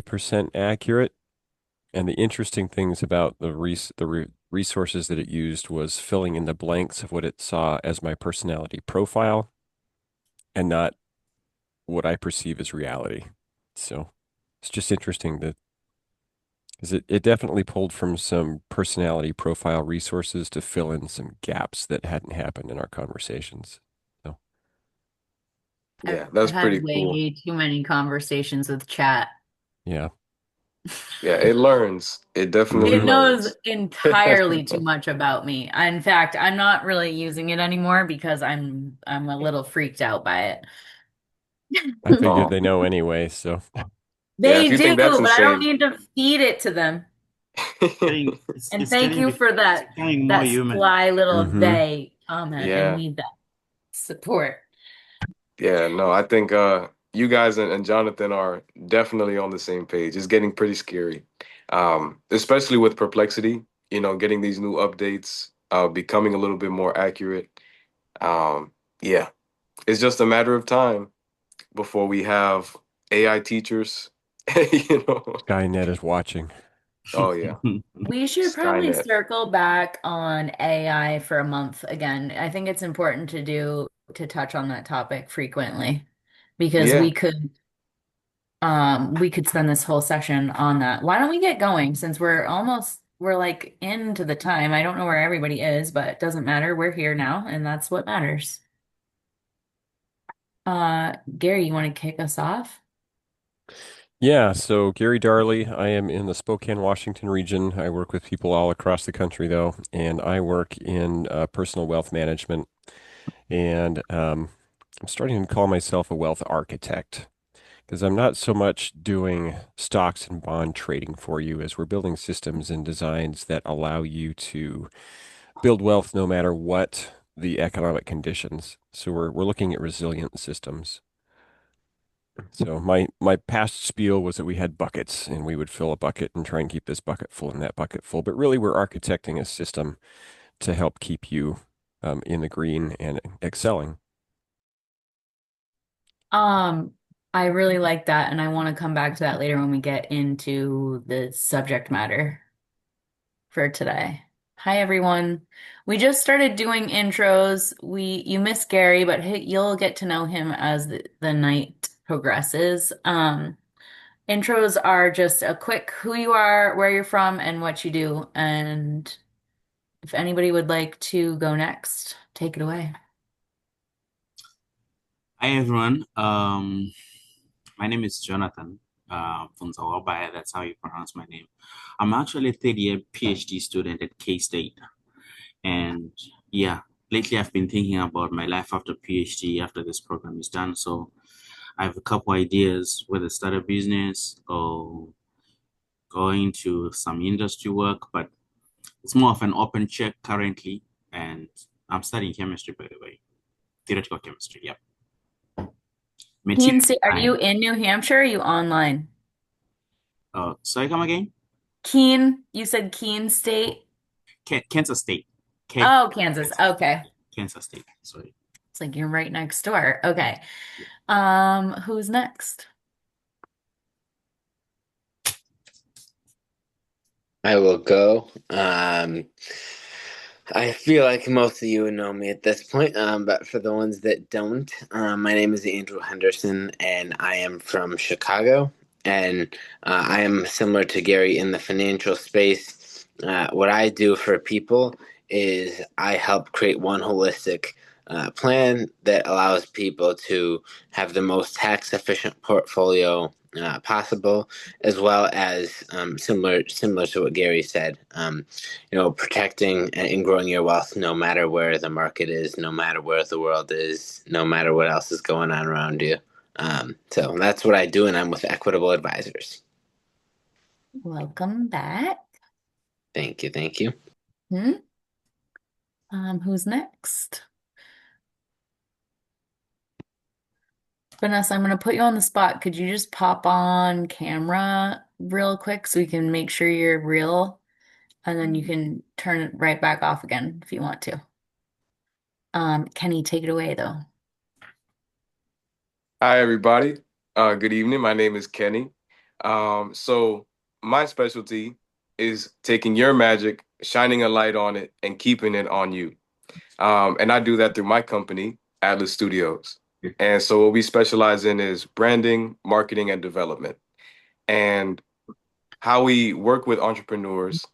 percent accurate. And the interesting things about the resources that it used was filling in the blanks of what it saw as my personality profile and not what I perceive as reality. So it's just interesting that because it definitely pulled from some personality profile resources to fill in some gaps that hadn't happened in our conversations. So I've, Yeah, that's I've had pretty cool. way too many conversations with chat. yeah. Yeah, it learns. It definitely It Hmm. knows learns. entirely too much about me. In fact, I'm not really using it anymore because I'm a little freaked out by I it. figured Oh, they know anyway, so yeah, if They you do, think that's but I don't insane. need to feed it to them. Getting And it's thank getting you for it's that becoming more that human. sly little hmm. they comment. I Yeah, need that support. yeah, no, I think you guys and Jonathan are definitely on the same page. It's getting pretty scary. Especially with perplexity, getting these new updates, becoming a little bit more accurate. Yeah, it's just a matter of time before we have AI teachers, you know. Skynet is watching. Oh yeah, We should probably Skynet. circle back on AI for a month again. I think it's important to touch on that topic frequently because Yeah. we could spend this whole session on that. Why don't we get going since we're like into the time. I don't know where everybody is, but it doesn't matter. We're here now, and that's what matters. Gary, you want to kick us off? Yeah, so Gary Darley, I am in the Spokane, Washington region. I work with people all across the country, though, and I work in personal wealth management. And I'm starting to call myself a wealth architect because I'm not so much doing stocks and bond trading for you as we're building systems and designs that allow you to build wealth no matter what the economic conditions. So we're looking at resilient systems. So my past spiel was that we had buckets and we would fill a bucket and try and keep this bucket full and that bucket full. But really, we're architecting a system to help keep you in the green and excelling. Um, I really like that, and I want to come back to that later when we get into the subject matter for today. Hi, everyone. We just started doing intros. You miss Gary, but you'll get to know him as the night progresses. Intros are just a quick who you are, where you're from, and what you do. And if anybody would like to go next, take it away. Hi everyone. My name is Jonathan Funzawabaya. That's how you pronounce my name. I'm actually a third year PhD student at K-State. And yeah, lately I've been thinking about my life after PhD, after this program is done. So I have a couple ideas whether start a business or go into some industry work, but it's more of an open check currently. And I'm studying chemistry, by the way, theoretical chemistry. Yep. Keen Material State, are you science. in New Hampshire? Or are you online? Sorry, come again? You said Keene State? Kansas State. Oh, Kansas. Okay. Kansas State. Sorry. It's like you're right next door. Okay. Who's next? I will go. I feel like most of you would know me at this point, but for the ones that don't, my name is Andrew Henderson, and I am from Chicago. And I am similar to Gary in the financial space. What I do for people is I help create one holistic plan that allows people to have the most tax efficient portfolio possible, as well as similar to what Gary said. Protecting and growing your wealth no matter where the market is, no matter where the world is, no matter what else is going on around you. So that's what I do, and I'm with Equitable Advisors. Welcome back. Thank you. Thank you. Hmm? Who's next? Vanessa, I'm going to put you on the spot. Could you just pop on camera real quick so we can make sure you're real? And then you can turn it right back off again if you want to. Kenny, take it away though. Hi, everybody. Good evening. My name is Kenny. So my specialty is taking your magic, shining a light on it, and keeping it on you. And I do that through my company, Atlas Studios. And so what we specialize in is branding, marketing, and development. And how we work with entrepreneurs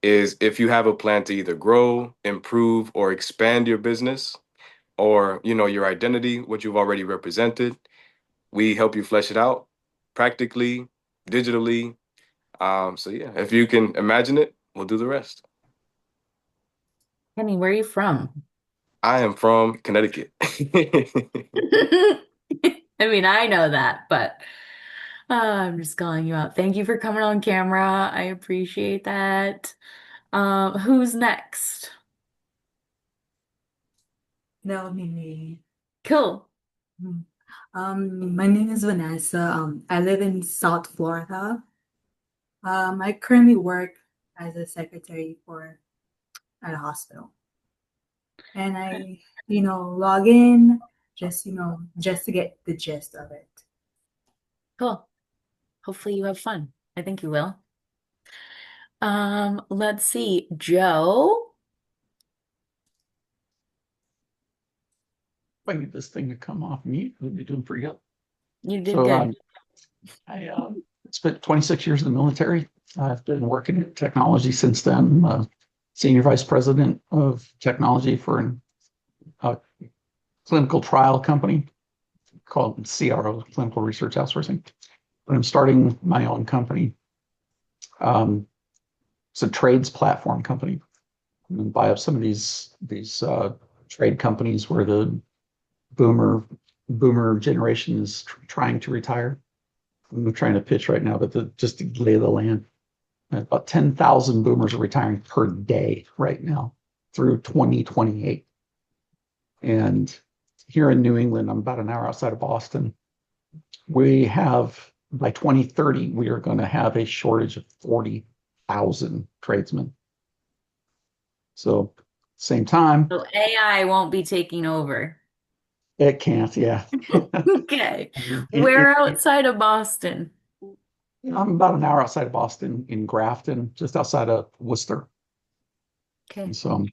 is if you have a plan to either grow, improve, or expand your business, or your identity, what you've already represented, we help you flesh it out practically, digitally. So yeah, if you can imagine it, we'll do the rest. Kenny, where are you from? I am from Connecticut. I mean, I know that, but I'm just calling you out. Thank you for coming on camera. I appreciate that. Who's next? That'll be me. Cool. Hmm. My name is Vanessa. I live in South Florida. I currently work as a secretary for at a hospital, and log in just to get the gist of it. Cool. Hopefully you have fun. I think you will. Let's see. Joe, If I can get this thing to come off mute, we'll be doing pretty good. you did So good. I spent 26 years in the military. I've been working in technology since then. Senior vice president of technology for a clinical trial company called CRO, Clinical Research Outsourcing. But I'm starting my own company. It's a trades platform company. I'm going to buy up some of these trade companies where the boomer generation is trying to retire. I'm trying to pitch right now, but just to lay the land, about 10,000 boomers are retiring per day right now through 2028. And here in New England, I'm about an hour outside of Boston. We have, by 2030, we are going to have a shortage of 40,000 tradesmen. So, same time, So AI won't be taking over. it can't, yeah. Okay. Where outside of Boston? I'm about an hour outside of Boston in Grafton, just outside of Worcester. Okay. And so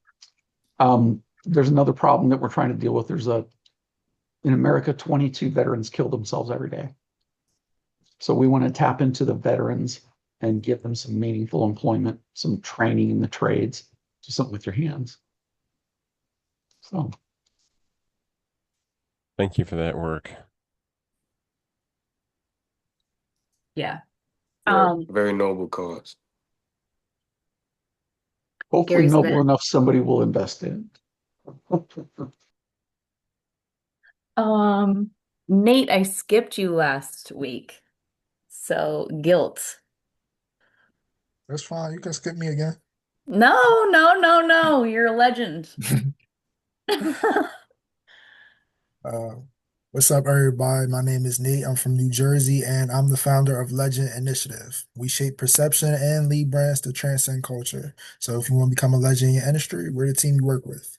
there's another problem that we're trying to deal with. In America, 22 veterans kill themselves every day. So we want to tap into the veterans and give them some meaningful employment, some training in the trades, do something with your hands. So Thank you for that work. Yeah. Very, very noble cause. hopefully Gary's a noble bit. enough somebody will invest in. Nate, I skipped you last week. So guilt. That's fine. You can skip me again. No, no, no, no. You're a legend. Uh, what's up, everybody? My name is Nate. I'm from New Jersey, and I'm the founder of Legend Initiative. We shape perception and lead brands to transcend culture. So if you want to become a legend in your industry, we're the team you work with.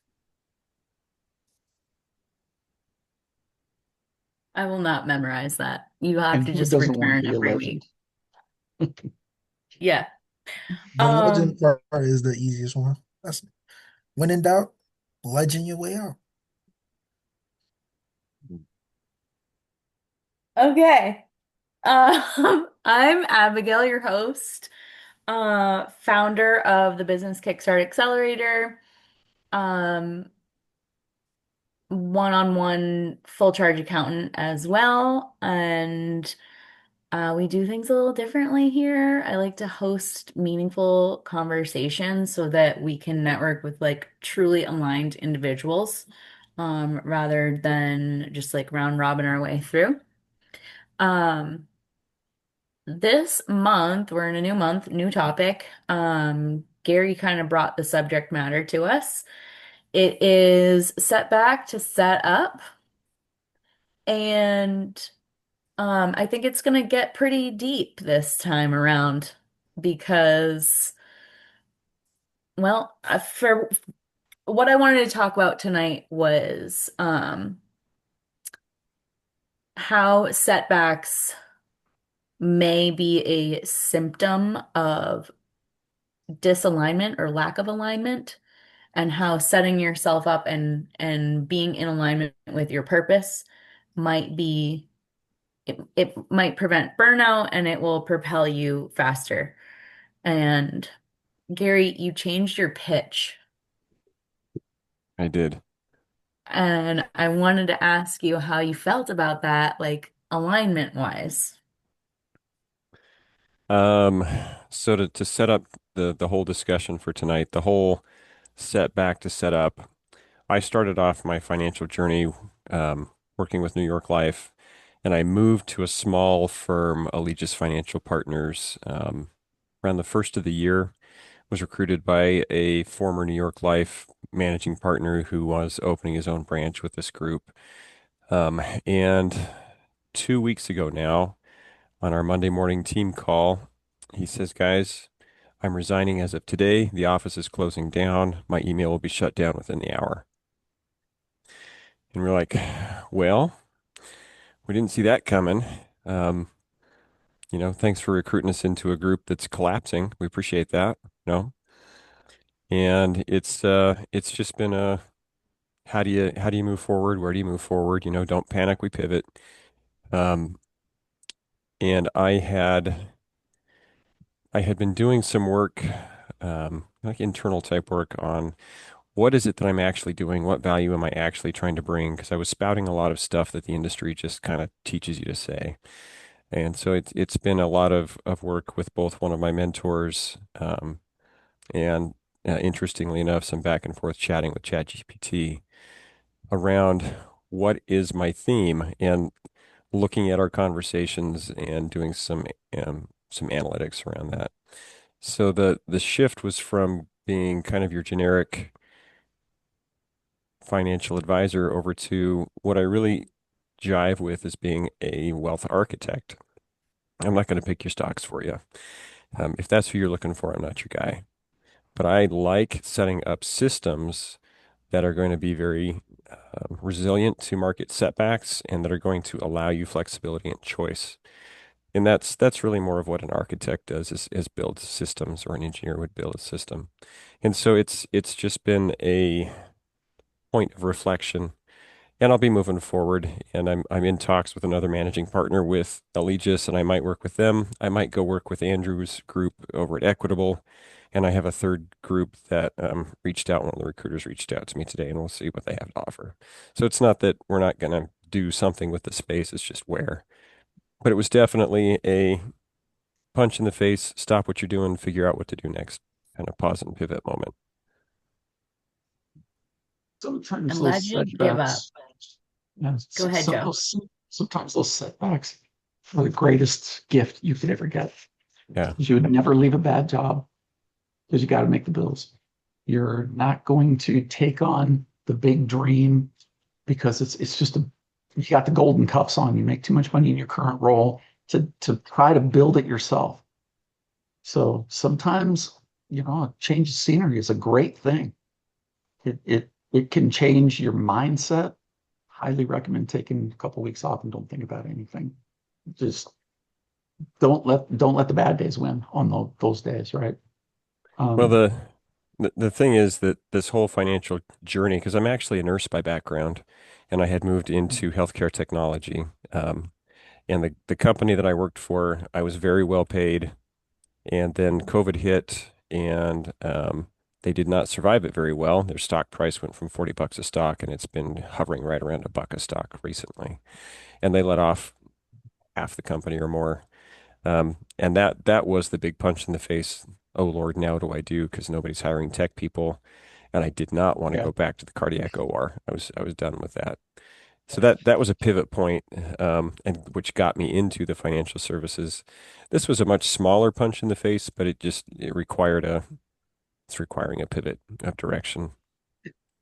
I will not memorize that. You have And to who just doesn't want to return be a every legend? week. Yeah. The Um, legend part is the easiest one. That's when in doubt, legend your way out. okay. I'm Abigail, your host, founder of the Business Kickstart Accelerator, um, one-on-one full charge accountant as well. And we do things a little differently here. I like to host meaningful conversations so that we can network with like truly aligned individuals, rather than just like round robin our way through. Um, this month, we're in a new month, new topic. Gary kind of brought the subject matter to us. It is setback to set up. And I think it's gonna get pretty deep this time around because, well, for what I wanted to talk about tonight was how setbacks may be a symptom of disalignment or lack of alignment, and how setting yourself up and being in alignment with your purpose might be it might prevent burnout and it will propel you faster. And Gary, you changed your pitch, I did. and I wanted to ask you how you felt about that, like alignment wise. Um, so to set up the whole discussion for tonight, the whole setback to set up, I started off my financial journey working with New York Life, and I moved to a small firm, Allegis Financial Partners, around the first of the year. Was recruited by a former New York Life managing partner who was opening his own branch with this group. And 2 weeks ago now, on our Monday morning team call, he says, "Guys, I'm resigning as of today. The office is closing down. My email will be shut down within the hour." And we're like, "Well, we didn't see that coming. Um, thanks for recruiting us into a group that's collapsing. We appreciate that. No." And it's just been a how do you move forward? Where do you move forward? Don't panic, we pivot. Um, and I had been doing some work, like internal type work on what is it that I'm actually doing? What value am I actually trying to bring? Because I was spouting a lot of stuff that the industry just kind of teaches you to say. And so it's been a lot of work with both one of my mentors, and interestingly enough, some back and forth chatting with ChatGPT around what is my theme, and looking at our conversations and doing some analytics around that. So the shift was from being kind of your generic financial advisor over to what I really jive with as being a wealth architect. I'm not going to pick your stocks for you. If that's who you're looking for, I'm not your guy. But I like setting up systems that are going to be very resilient to market setbacks and that are going to allow you flexibility and choice. And that's really more of what an architect does is build systems, or an engineer would build a system. And so it's just been a point of reflection. And I'll be moving forward, and I'm in talks with another managing partner with Allegis, and I might work with them. I might go work with Andrew's group over at Equitable, and I have a third group that reached out. One of the recruiters reached out to me today, and we'll see what they have to offer. So it's not that we're not going to do something with the space; it's just where. But it was definitely a punch in the face. Stop what you're doing, figure out what to do next. Kind of pause and pivot moment. Sometimes I'm those glad you didn't give up. setbacks, yeah, Go ahead, Joe. sometimes those setbacks are the greatest gift you could ever get. Yeah. Because you would never leave a bad job because you got to make the bills. You're not going to take on the big dream because it's just you got the golden cuffs on. You make too much money in your current role to try to build it yourself. So sometimes, a change of scenery is a great thing. It can change your mindset. Highly recommend taking a couple weeks off and don't think about anything. Just don't let the bad days win on those days, right? Well, Um, the thing is that this whole financial journey, because I'm actually a nurse by background, and I had moved into healthcare technology. And the company that I worked for, I was very well paid, and then COVID hit, and they did not survive it very well. Their stock price went from $40 a stock, and it's been hovering right around a buck a stock recently. And they let off half the company or more. And that was the big punch in the face. Oh Lord, now what do I do? Because nobody's hiring tech people, and I did not want to yeah. go back to the cardiac OR. I was done with that. So that was a pivot point, and which got me into the financial services. This was a much smaller punch in the face, but it's requiring a pivot of direction.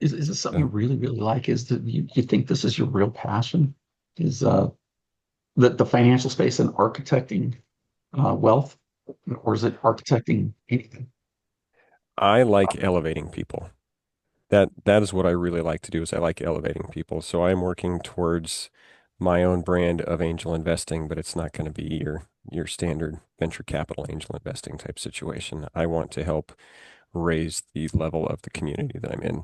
Is this something you So really, really like? Is that you think this is your real passion? Is the financial space and architecting wealth, or is it architecting anything? I like elevating people. That is what I really like to do, is I like elevating people. So I'm working towards my own brand of angel investing, but it's not going to be your standard venture capital angel investing type situation. I want to help raise the level of the community that I'm in.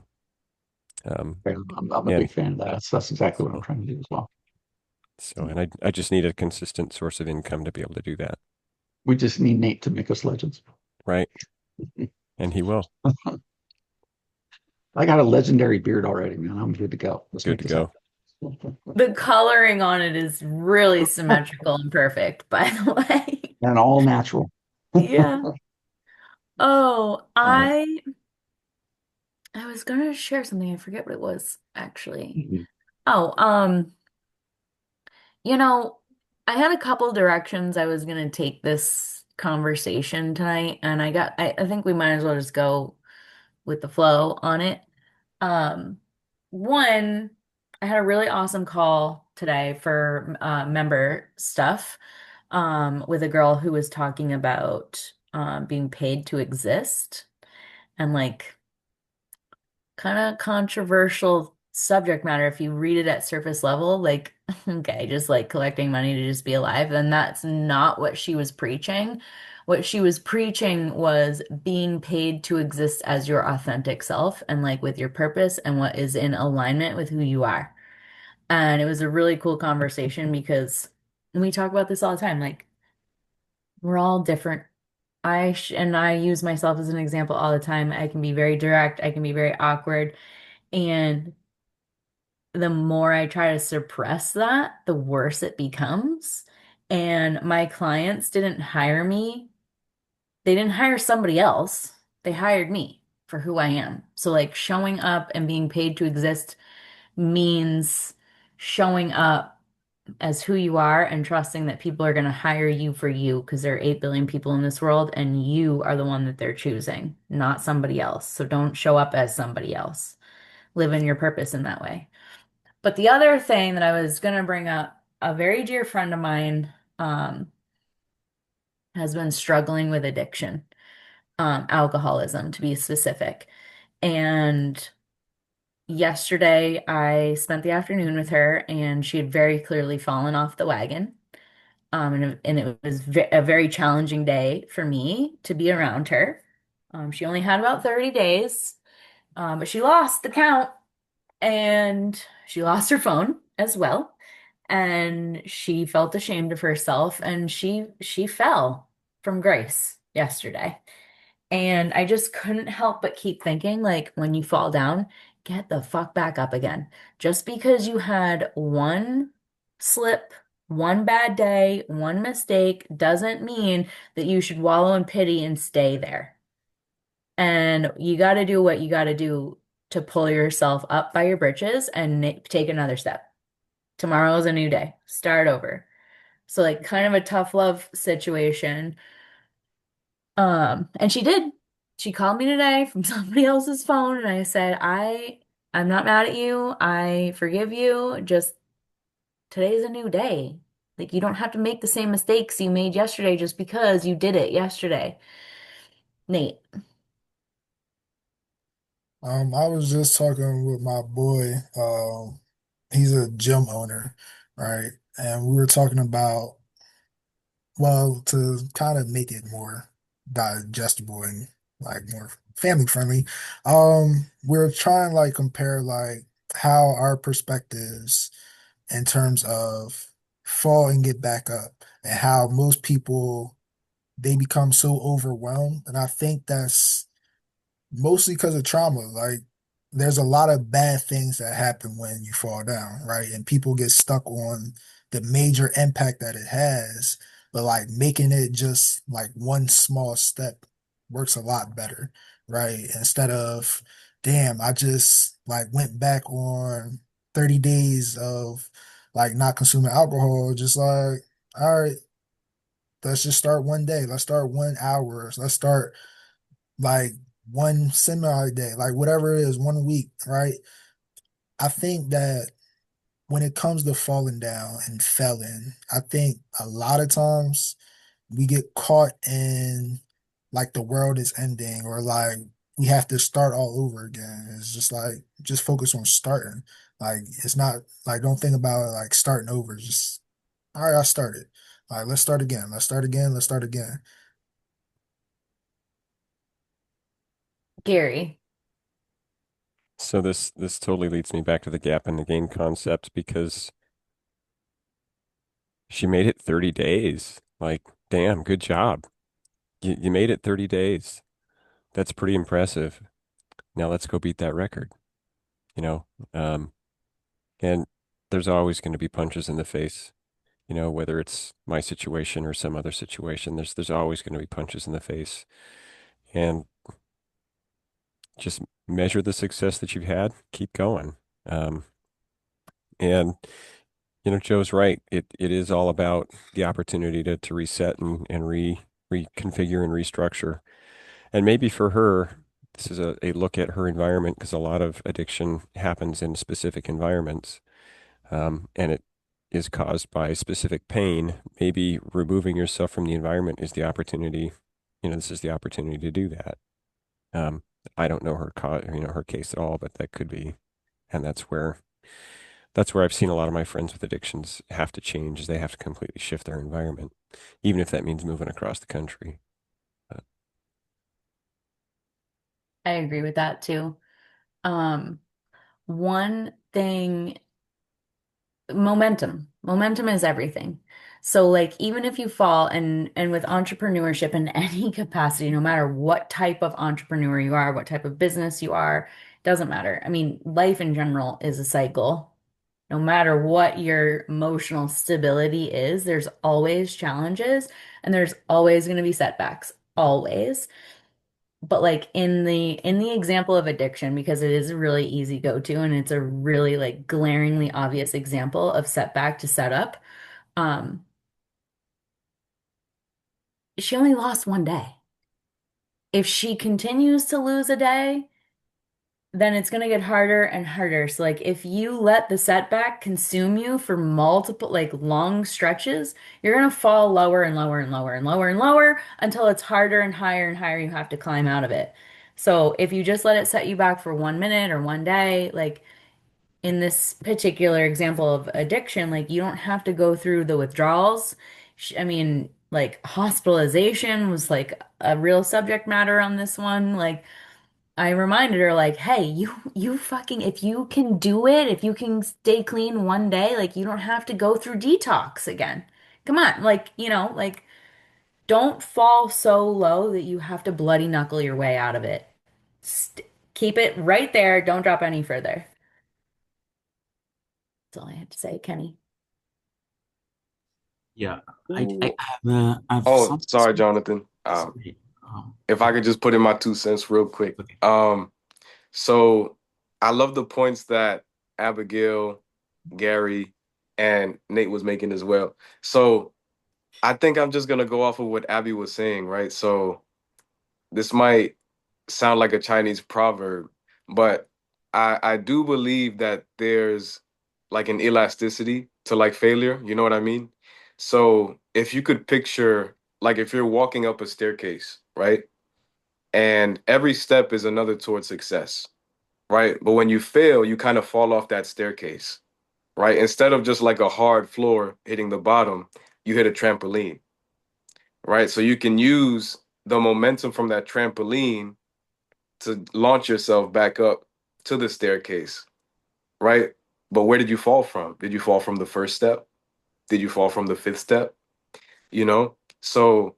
I'm a big And fan of that. That's exactly what I'm so, trying to do as well. I just need a consistent source of income to be able to do that, We just need Nate to make us legends. right? And he will. I got a legendary beard already, man. I'm good to go. Let's Good make to this go. happen. The coloring on it is really symmetrical and perfect, by the way. And all natural. Yeah. Oh, All right. I was gonna share something. I forget what it was actually. Mhm. Oh, you know, I had a couple directions I was gonna take this conversation tonight, and I think we might as well just go with the flow on it. Um, One, I had a really awesome call today for member stuff with a girl who was talking about being paid to exist and like kind of controversial subject matter if you read it at surface level, like, okay, just like collecting money to just be alive, then that's not what she was preaching. What she was preaching was being paid to exist as your authentic self and like with your purpose and what is in alignment with who you are. And it was a really cool conversation because we talk about this all the time. Like, we're all different. And I use myself as an example all the time. I can be very direct, I can be very awkward. And the more I try to suppress that, the worse it becomes. And my clients didn't hire me. They didn't hire somebody else. They hired me for who I am. So, like, showing up and being paid to exist means showing up as who you are and trusting that people are going to hire you for you because there are 8 billion people in this world and you are the one that they're choosing, not somebody else. So, don't show up as somebody else. Live in your purpose in that way. But the other thing that I was going to bring up, a very dear friend of mine has been struggling with addiction, alcoholism to be specific. And yesterday I spent the afternoon with her and she had very clearly fallen off the wagon. And it was a very challenging day for me to be around her. She only had about 30 days, but she lost the count and she lost her phone as well. And she felt ashamed of herself and she fell from grace yesterday. And I just couldn't help but keep thinking, like, when you fall down, get the fuck back up again. Just because you had one slip, one bad day, one mistake doesn't mean that you should wallow in pity and stay there. And you got to do what you got to do to pull yourself up by your britches and take another step. Tomorrow is a new day. Start over. So like kind of a tough love situation. And she did. She called me today from somebody else's phone and I said, I'm not mad at you. I forgive you. Just today's a new day. Like you don't have to make the same mistakes you made yesterday just because you did it yesterday. Nate. I was just talking with my boy. He's a gym owner, right? And we were talking about, well, to kind of make it more digestible and like more family friendly, we're trying like compare like how our perspectives in terms of fall and get back up and how most people they become so overwhelmed. And I think that's mostly because of trauma. Like, there's a lot of bad things that happen when you fall down, right? And people get stuck on the major impact that it has, but like making it just like one small step works a lot better, right? Instead of, damn, I just like went back on 30 days of like not consuming alcohol, just like, all right, let's just start one day. Let's start 1 hour. Let's start like one semi day, like whatever it is, 1 week, right? I think that when it comes to falling down and failing, I think a lot of times we get caught in like the world is ending or like we have to start all over again. It's just like just focus on starting. Like it's not like don't think about it like starting over. Just all right, I started. All right, let's start again. Let's start again. Let's start again. Gary. So this totally leads me back to the gap in the gain concept because she made it 30 days. Like, damn, good job. You made it 30 days. That's pretty impressive. Now let's go beat that record, you know? Um, and there's always going to be punches in the face, whether it's my situation or some other situation. There's always going to be punches in the face. And just measure the success that you've had, keep going. Um, and Joe's right. It is all about the opportunity to reset and reconfigure and restructure. And maybe for her, this is a look at her environment because a lot of addiction happens in specific environments, and it is caused by specific pain. Maybe removing yourself from the environment is the opportunity. This is the opportunity to do that. Um, I don't know her case at all, but that could be, and that's where I've seen a lot of my friends with addictions have to change is they have to completely shift their environment, even if that means moving across the country. Uh, I agree with that too. Um, One thing, momentum is everything. So like even if you fall, and with entrepreneurship in any capacity, no matter what type of entrepreneur you are, what type of business you are, doesn't matter. I mean, life in general is a cycle. No matter what your emotional stability is, there's always challenges and there's always going to be setbacks, always. But like in the example of addiction, because it is a really easy go-to and it's a really like glaringly obvious example of setback to setup, um, she only lost one day. If she continues to lose a day, then it's going to get harder and harder. So like if you let the setback consume you for multiple like long stretches, you're going to fall lower and lower and lower and lower and lower until it's harder and higher and higher you have to climb out of it. So if you just let it set you back for 1 minute or one day, like in this particular example of addiction, like you don't have to go through the withdrawals. I mean, like hospitalization was like a real subject matter on this one. Like I reminded her like, "Hey, you fucking if you can do it, if you can stay clean one day, like you don't have to go through detox again. Come on, like, like don't fall so low that you have to bloody knuckle your way out of it. St Keep it right there. Don't drop any further." That's all I had to say, Kenny. Yeah, I Ooh. have Oh, some. sorry, Jonathan. Sorry. If I could just put in my 2 cents real quick. Okay. So I love the points that Abigail, Gary, and Nate was making as well. So I think I'm just gonna go off of what Abby was saying, right? So this might sound like a Chinese proverb, but I do believe that there's like an elasticity to like failure. You know what I mean? So if you could picture like if you're walking up a staircase, right? And every step is another towards success, right? But when you fail, you kind of fall off that staircase, right? Instead of just like a hard floor hitting the bottom, you hit a trampoline, right? So you can use the momentum from that trampoline to launch yourself back up to the staircase, right? But where did you fall from? Did you fall from the first step? Did you fall from the fifth step? You know? So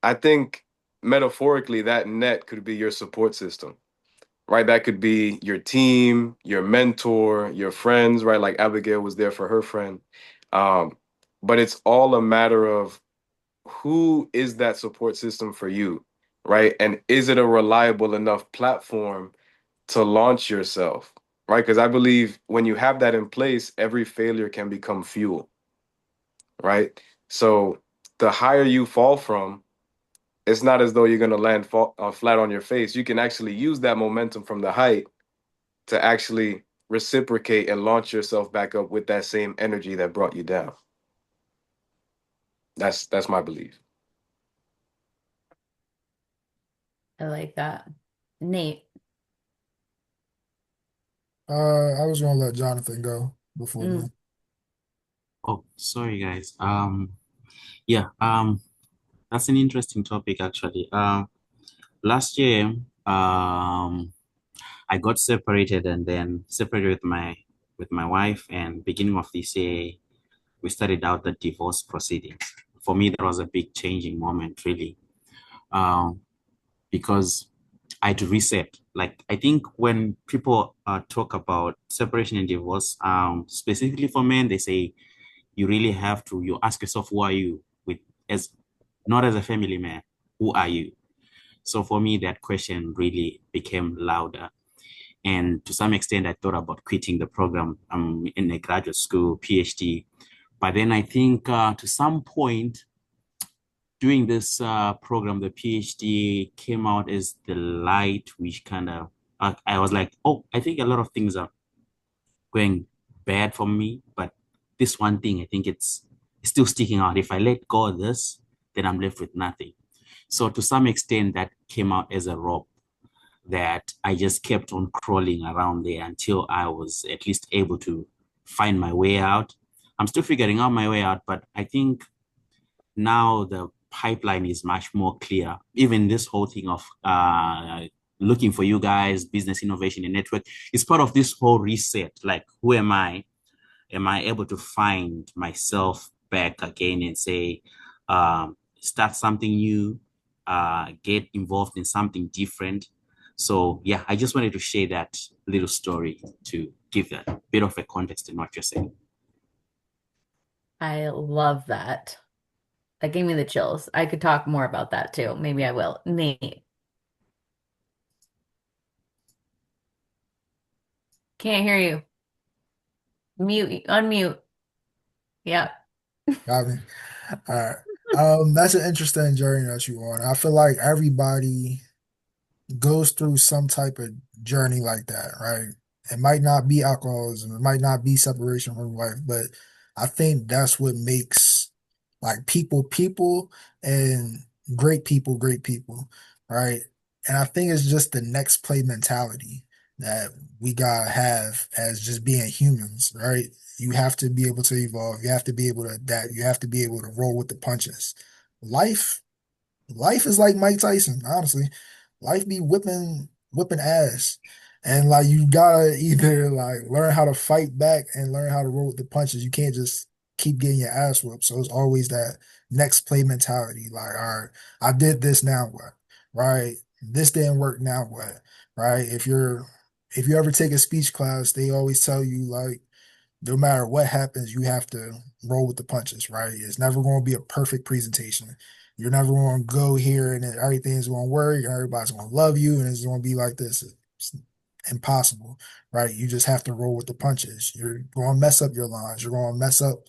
I think metaphorically, that net could be your support system, right? That could be your team, your mentor, your friends, right? Like Abigail was there for her friend. Um, but it's all a matter of who is that support system for you, right? And is it a reliable enough platform to launch yourself, right? Because I believe when you have that in place, every failure can become fuel, right? So the higher you fall from, it's not as though you're going to flat on your face. You can actually use that momentum from the height to actually reciprocate and launch yourself back up with that same energy that brought you down. That's my belief. I like that. Nate. I was gonna let Jonathan go before Mm. then. Oh, sorry, guys. Yeah, that's an interesting topic actually. Last year, I got separated and then separated with my wife, and beginning of this year, we started out the divorce proceedings. For me, that was a big changing moment, really, um, because I had to reset. Like I think when people talk about separation and divorce, specifically for men, they say you really have to you ask yourself who are you with as not as a family man, who are you? So for me, that question really became louder. And to some extent, I thought about quitting the program. I'm in a graduate school, PhD. But then I think to some point during this program, the PhD came out as the light, which kind of, I was like, oh, I think a lot of things are going bad for me. But this one thing, I think it's still sticking out. If I let go of this, then I'm left with nothing. So to some extent, that came out as a rope that I just kept on crawling around there until I was at least able to find my way out. I'm still figuring out my way out, but I think now the pipeline is much more clear. Even this whole thing of looking for you guys, business innovation and network is part of this whole reset. Like, who am I? Am I able to find myself back again and say, start something new, get involved in something different? So, yeah, I just wanted to share that little story to give that bit of a context in what you're saying. I love that. That gave me the chills. I could talk more about that too. Maybe I will. Nate, can't hear you. Mute, unmute. Yeah. Got me. All right. That's an interesting journey that you on. I feel like everybody goes through some type of journey like that, right? It might not be alcoholism, it might not be separation from life, but I think that's what makes like people and great people, right? And I think it's just the next play mentality that we gotta have as just being humans, right? You have to be able to evolve, you have to be able to adapt, you have to be able to roll with the punches. Life Life is like Mike Tyson, honestly. Life be whipping ass. And like you gotta either like learn how to fight back and learn how to roll with the punches. You can't just keep getting your ass whooped. So it's always that next play mentality. Like, all right, I did this, now what? Right? This didn't work, now what? Right? If you ever take a speech class, they always tell you like no matter what happens, you have to roll with the punches, right? It's never going to be a perfect presentation. You're never going to go here and everything's going to work and everybody's going to love you and it's going to be like this. It's impossible, right? You just have to roll with the punches. You're going to mess up your lines. You're going to mess up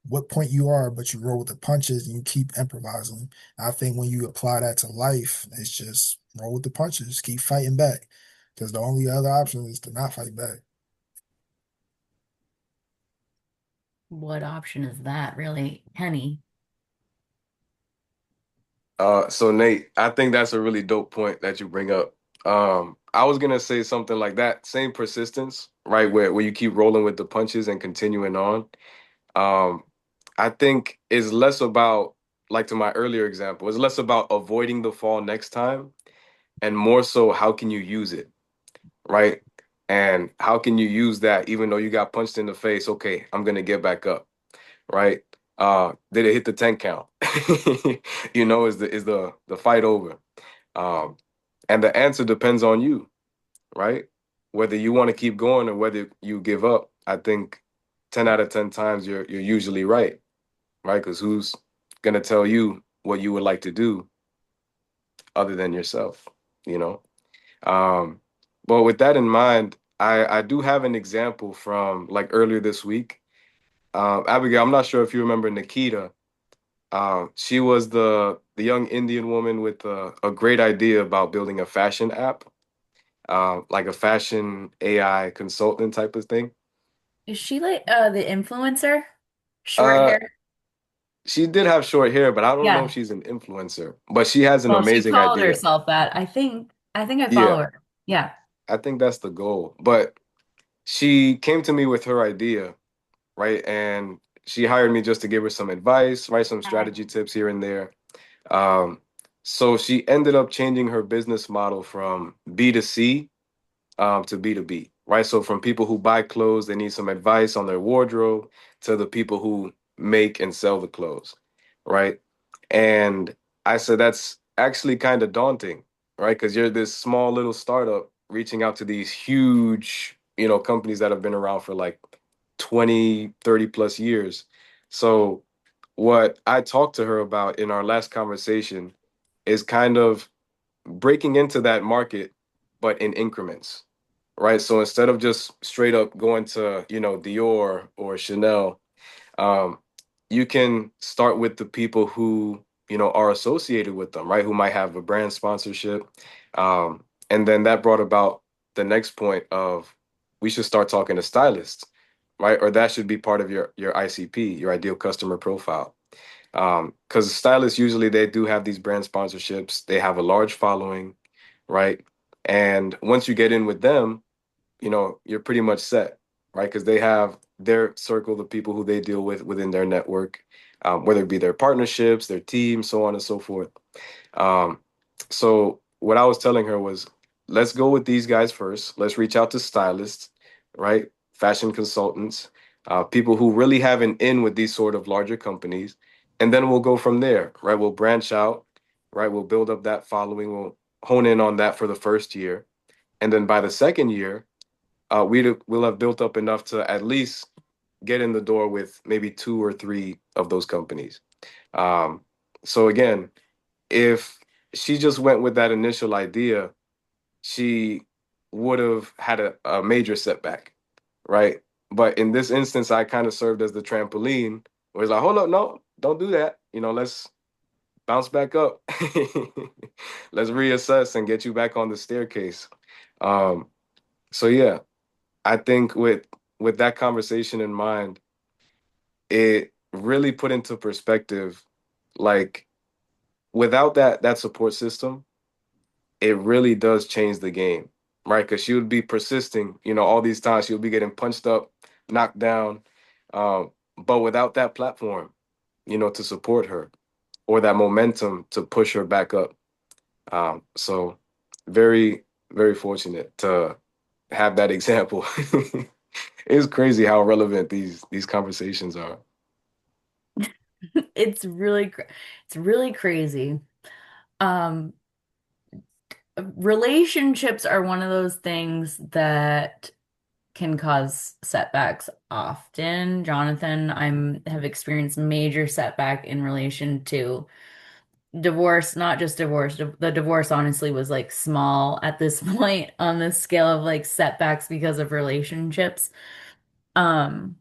what point you are, but you roll with the punches and you keep improvising. I think when you apply that to life, it's just roll with the punches, keep fighting back because the only other option is to not fight back. What option is that, really? Henny. So Nate, I think that's a really dope point that you bring up. I was gonna say something like that, same persistence, right? Where you keep rolling with the punches and continuing on. Um, I think is less about, like to my earlier example, it's less about avoiding the fall next time and more so how can you use it, right? And how can you use that even though you got punched in the face? Okay, I'm gonna get back up, right? Did it hit the 10 count? Is the fight over? Um, and the answer depends on you, right? Whether you want to keep going or whether you give up. I think 10 out of 10 times you're usually right? Because who's gonna tell you what you would like to do other than yourself, you know? Um, but with that in mind, I do have an example from like earlier this week. Abigail, I'm not sure if you remember Nikita. She was the young Indian woman with a great idea about building a fashion app, like a fashion AI consultant type of thing. Is she like the influencer? Short Uh, hair? she did have short hair, but I don't know if Yeah. she's an influencer. But she has an Well, she amazing called idea. herself that. I think I follow Yeah, her. Yeah. I think that's the goal. But she came to me with her idea, right? And she hired me just to give her some advice, write some strategy tips here and there. Um, so she ended up changing her business model from B2C to B2B, right? So from people who buy clothes, they need some advice on their wardrobe, to the people who make and sell the clothes, right? And I said that's actually kind of daunting, right? Because you're this small little startup reaching out to these huge, companies that have been around for like 20, 30 plus years. So what I talked to her about in our last conversation is kind of breaking into that market, but in increments, right? So instead of just straight up going to, Dior or Chanel, um, you can start with the people who, are associated with them, right? Who might have a brand sponsorship. And then that brought about the next point of we should start talking to stylists, right? Or that should be part of your ICP, your ideal customer profile. Because stylists usually they do have these brand sponsorships, they have a large following, right? And once you get in with them, you're pretty much set, right? Because they have their circle of people who they deal with within their network, whether it be their partnerships, their team, so on and so forth. Um, so what I was telling her was, let's go with these guys first. Let's reach out to stylists, right? Fashion consultants, people who really have an in with these sort of larger companies, and then we'll go from there, right? We'll branch out, right? We'll build up that following. We'll hone in on that for the first year, and then by the second year, we'll have built up enough to at least get in the door with maybe two or three of those companies. Um, so again, if she just went with that initial idea, she would have had a major setback, right? But in this instance, I kind of served as the trampoline where it's like, hold up, no, don't do that. Let's bounce back up. Let's reassess and get you back on the staircase. Um, so yeah, I think with that conversation in mind, it really put into perspective, like without that support system, it really does change the game, right? Because she would be persisting, all these times she would be getting punched up, knocked down, but without that platform, to support her or that momentum to push her back up. So very, very fortunate to have that example. It's crazy how relevant these conversations are. It's it's really crazy. Um, Relationships are one of those things that can cause setbacks often. Jonathan, have experienced major setback in relation to divorce, not just divorce. The divorce honestly was like small at this point on the scale of like setbacks because of relationships. Um,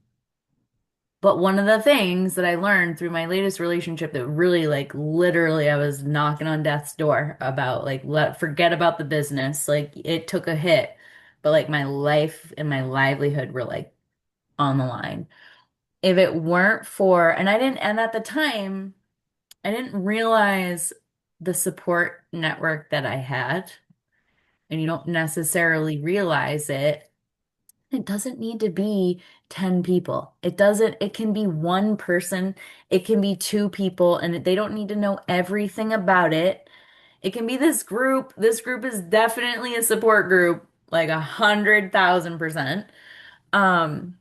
but one of the things that I learned through my latest relationship that really like literally I was knocking on death's door about like forget about the business. Like it took a hit, but like my life and my livelihood were like on the line. If it weren't for, and at the time, I didn't realize the support network that I had. And you don't necessarily realize it. It doesn't need to be 10 people. It can be one person, it can be two people, and they don't need to know everything about it. It can be this group. This group is definitely a support group, like 100,000%. Um,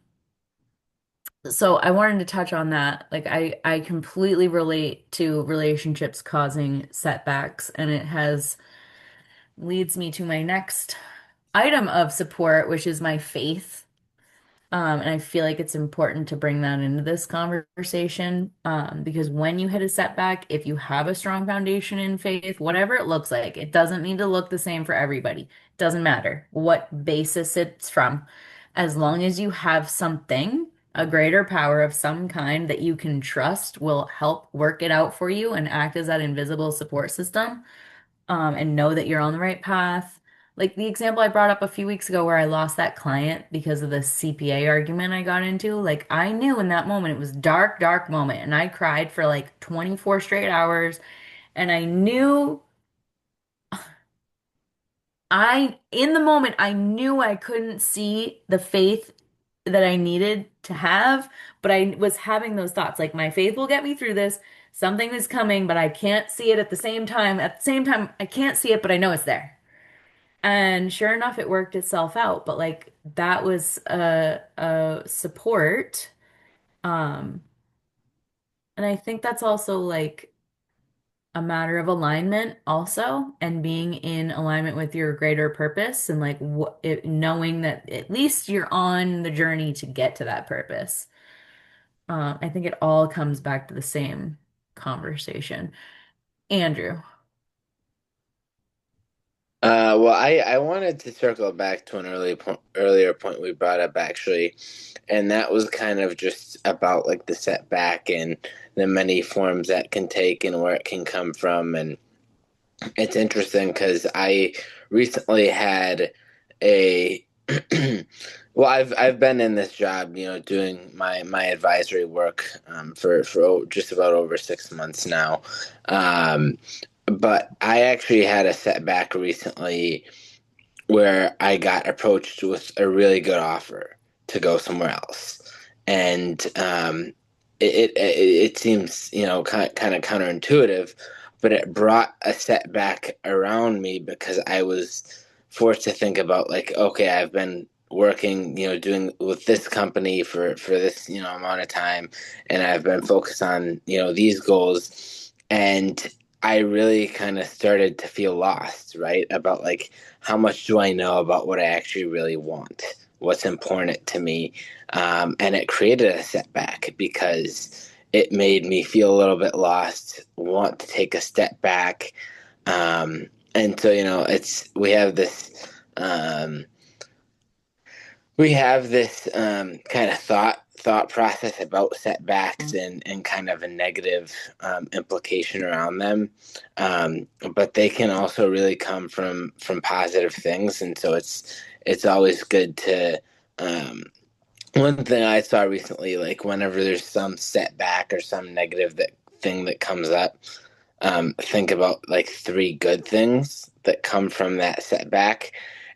so I wanted to touch on that. Like I completely relate to relationships causing setbacks, and it has leads me to my next item of support, which is my faith. And I feel like it's important to bring that into this conversation, because when you hit a setback, if you have a strong foundation in faith, whatever it looks like, it doesn't need to look the same for everybody. It doesn't matter what basis it's from. As long as you have something, a greater power of some kind that you can trust will help work it out for you and act as that invisible support system, and know that you're on the right path. Like the example I brought up a few weeks ago where I lost that client because of the CPA argument I got into, like I knew in that moment it was dark, dark moment, and I cried for like 24 straight hours, and I knew in the moment I knew I couldn't see the faith that I needed to have, but I was having those thoughts like my faith will get me through this. Something is coming, but I can't see it at the same time. At the same time, I can't see it, but I know it's there. And sure enough, it worked itself out. But like that was a support. Um, and I think that's also like a matter of alignment also and being in alignment with your greater purpose and like knowing that at least you're on the journey to get to that purpose. I think it all comes back to the same conversation. Andrew. Well, I wanted to circle back to an earlier point we brought up actually, and that was kind of just about like the setback and the many forms that can take and where it can come from. And it's interesting because I recently had a well, I've been in this job, doing my advisory work for just about over 6 months now. Um, but I actually had a setback recently where I got approached with a really good offer to go somewhere else, and it seems kind of counterintuitive, but it brought a setback around me because I was forced to think about like, okay, I've been working, doing with this company for this amount of time, and I've been focused on these goals, and I really kind of started to feel lost, right? About like how much do I know about what I actually really want? What's important to me? And it created a setback because it made me feel a little bit lost, want to take a step back. And so, it's um, we have this kind of thought process about setbacks and kind of a negative implication around them, but they can also really come from positive things, and so it's always good to one thing I saw recently, like whenever there's some setback or some negative thing that comes up, think about like three good things that come from that setback.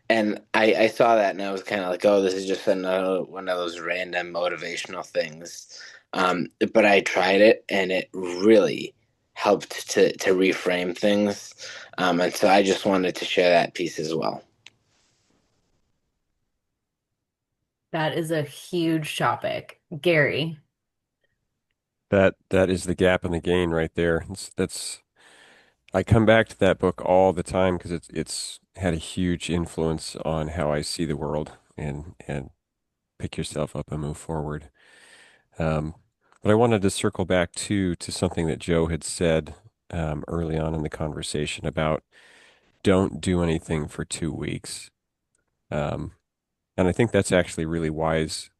And I saw that and I was kind of like, oh, this is just another one of those random motivational things. But I tried it and it really helped to reframe things. And so I just wanted to share that piece as well. That is a huge topic. Gary. That is the gap in the gain right there. That's I come back to that book all the time because it's had a huge influence on how I see the world and pick yourself up and move forward. Um, but I wanted to circle back to something that Joe had said early on in the conversation about don't do anything for 2 weeks. Um, and I think that's actually really wise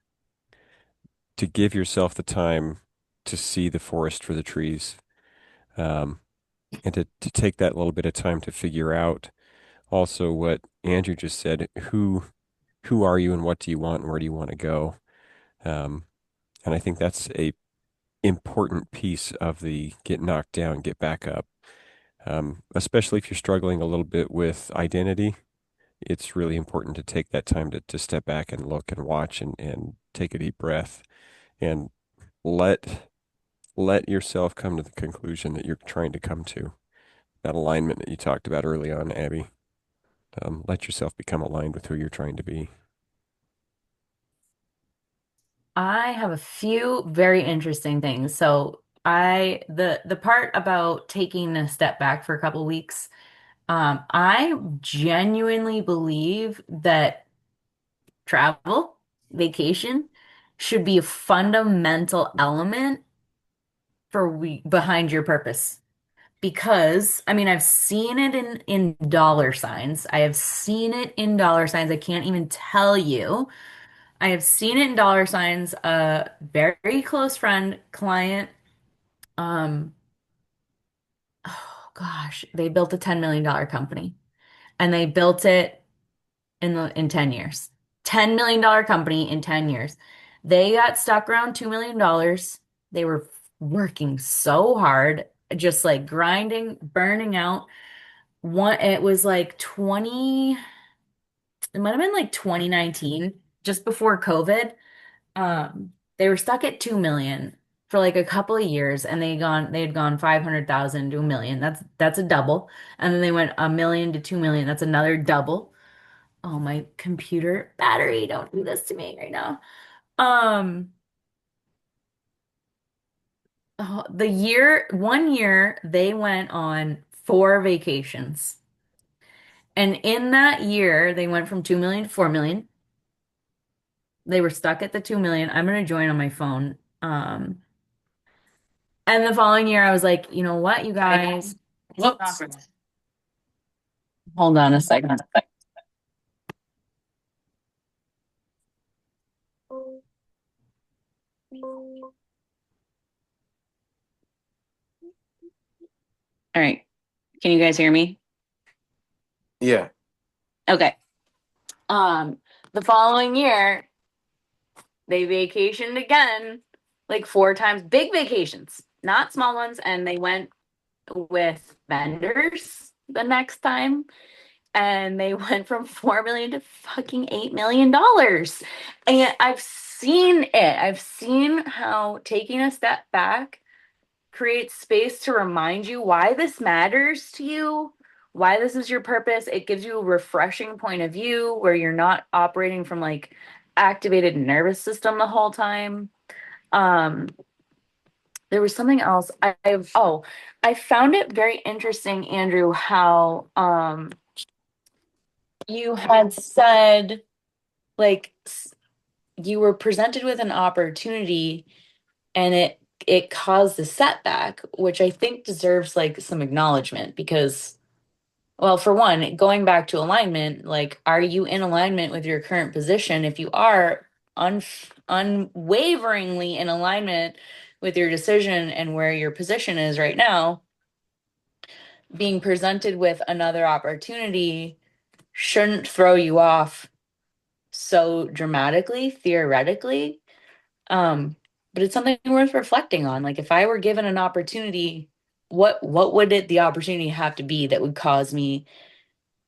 to give yourself the time to see the forest for the trees, um, and to take that little bit of time to figure out also what Andrew just said, who are you and what do you want and where do you want to go? Um, and I think that's a important piece of the get knocked down, get back up. Especially if you're struggling a little bit with identity, it's really important to take that time to step back and look and watch and take a deep breath and let let yourself come to the conclusion that you're trying to come to. That alignment that you talked about early on, Abby. Let yourself become aligned with who you're trying to be. I have a few very interesting things. So the part about taking a step back for a couple weeks, I genuinely believe that travel, vacation should be a fundamental element for behind your purpose. Because I mean, I've seen it in dollar signs. I have seen it in dollar signs. I can't even tell you. I have seen it in dollar signs. A very close friend, client, um, oh gosh, they built a $10 million company and they built it in 10 years. $10 million company in 10 years. They got stuck around $2 million. They were working so hard, just like grinding, burning out. It was like it might have been like 2019, just before COVID. They were stuck at 2 million for like a couple of years, and they had gone 500,000 to a million. That's a double. And then they went a million to 2 million. That's another double. Oh, my computer battery, don't do this to me right now. Um, one year they went on 4 vacations. And in that year, they went from 2 million to 4 million. They were stuck at the 2 million. I'm gonna join on my phone. And the following year, I was like, you know what, you guys? Whoops. Hold on a second. All right. Can you guys hear me? Yeah. Okay. Um, the following year, they vacationed again, like 4 times, big vacations, not small ones, and they went with vendors the next time, and they went from 4 million to fucking $8 million. And I've seen it. I've seen how taking a step back creates space to remind you why this matters to you, why this is your purpose. It gives you a refreshing point of view where you're not operating from like activated nervous system the whole time. Um, there was something else. I found it very interesting, Andrew, how you had said like you were presented with an opportunity and it caused a setback, which I think deserves like some acknowledgement because, well, for one, going back to alignment, like, are you in alignment with your current position? If you are unwaveringly in alignment with your decision and where your position is right now, being presented with another opportunity shouldn't throw you off so dramatically, theoretically. Um, but it's something worth reflecting on. Like if I were given an opportunity, what would the opportunity have to be that would cause me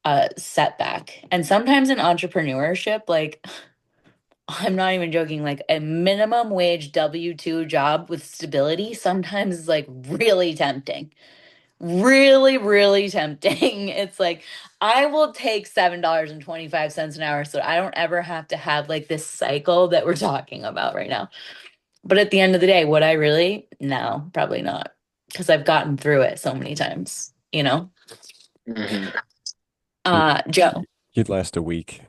a setback? And sometimes in entrepreneurship, like I'm not even joking, like a minimum wage W-2 job with stability sometimes is like really tempting. Really, really tempting. It's like I will take $7.25 an hour so I don't ever have to have like this cycle that we're talking about right now. But at the end of the day, would I really? No, probably not. Because I've gotten through it so many times, you know? Mhm. Joe. You'd last a week.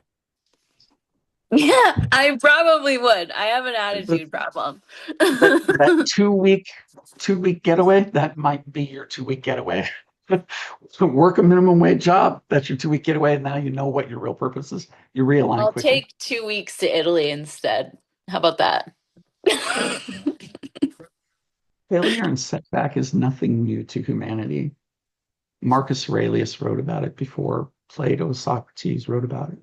Yeah, I probably would. I have an That, attitude problem. that 2 week getaway, that might be your 2 week getaway. Work a minimum wage job, that's your 2 week getaway. And now you know what your real purpose is. You realign I'll quickly. take 2 weeks to Italy instead. How about that? Failure and setback is nothing new to humanity. Marcus Aurelius wrote about it before Plato, Socrates wrote about it.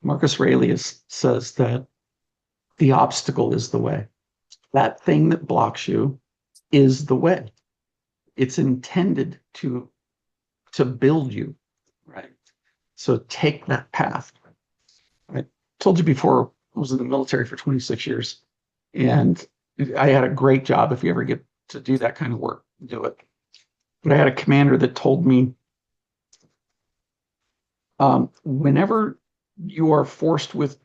Marcus Aurelius says that the obstacle is the way. That thing that blocks you is the way. It's intended to build you, right? So take that path. I told you before, I was in the military for 26 years, and I had a great job. If you ever get to do that kind of work, do it. But I had a commander that told me, whenever you are forced with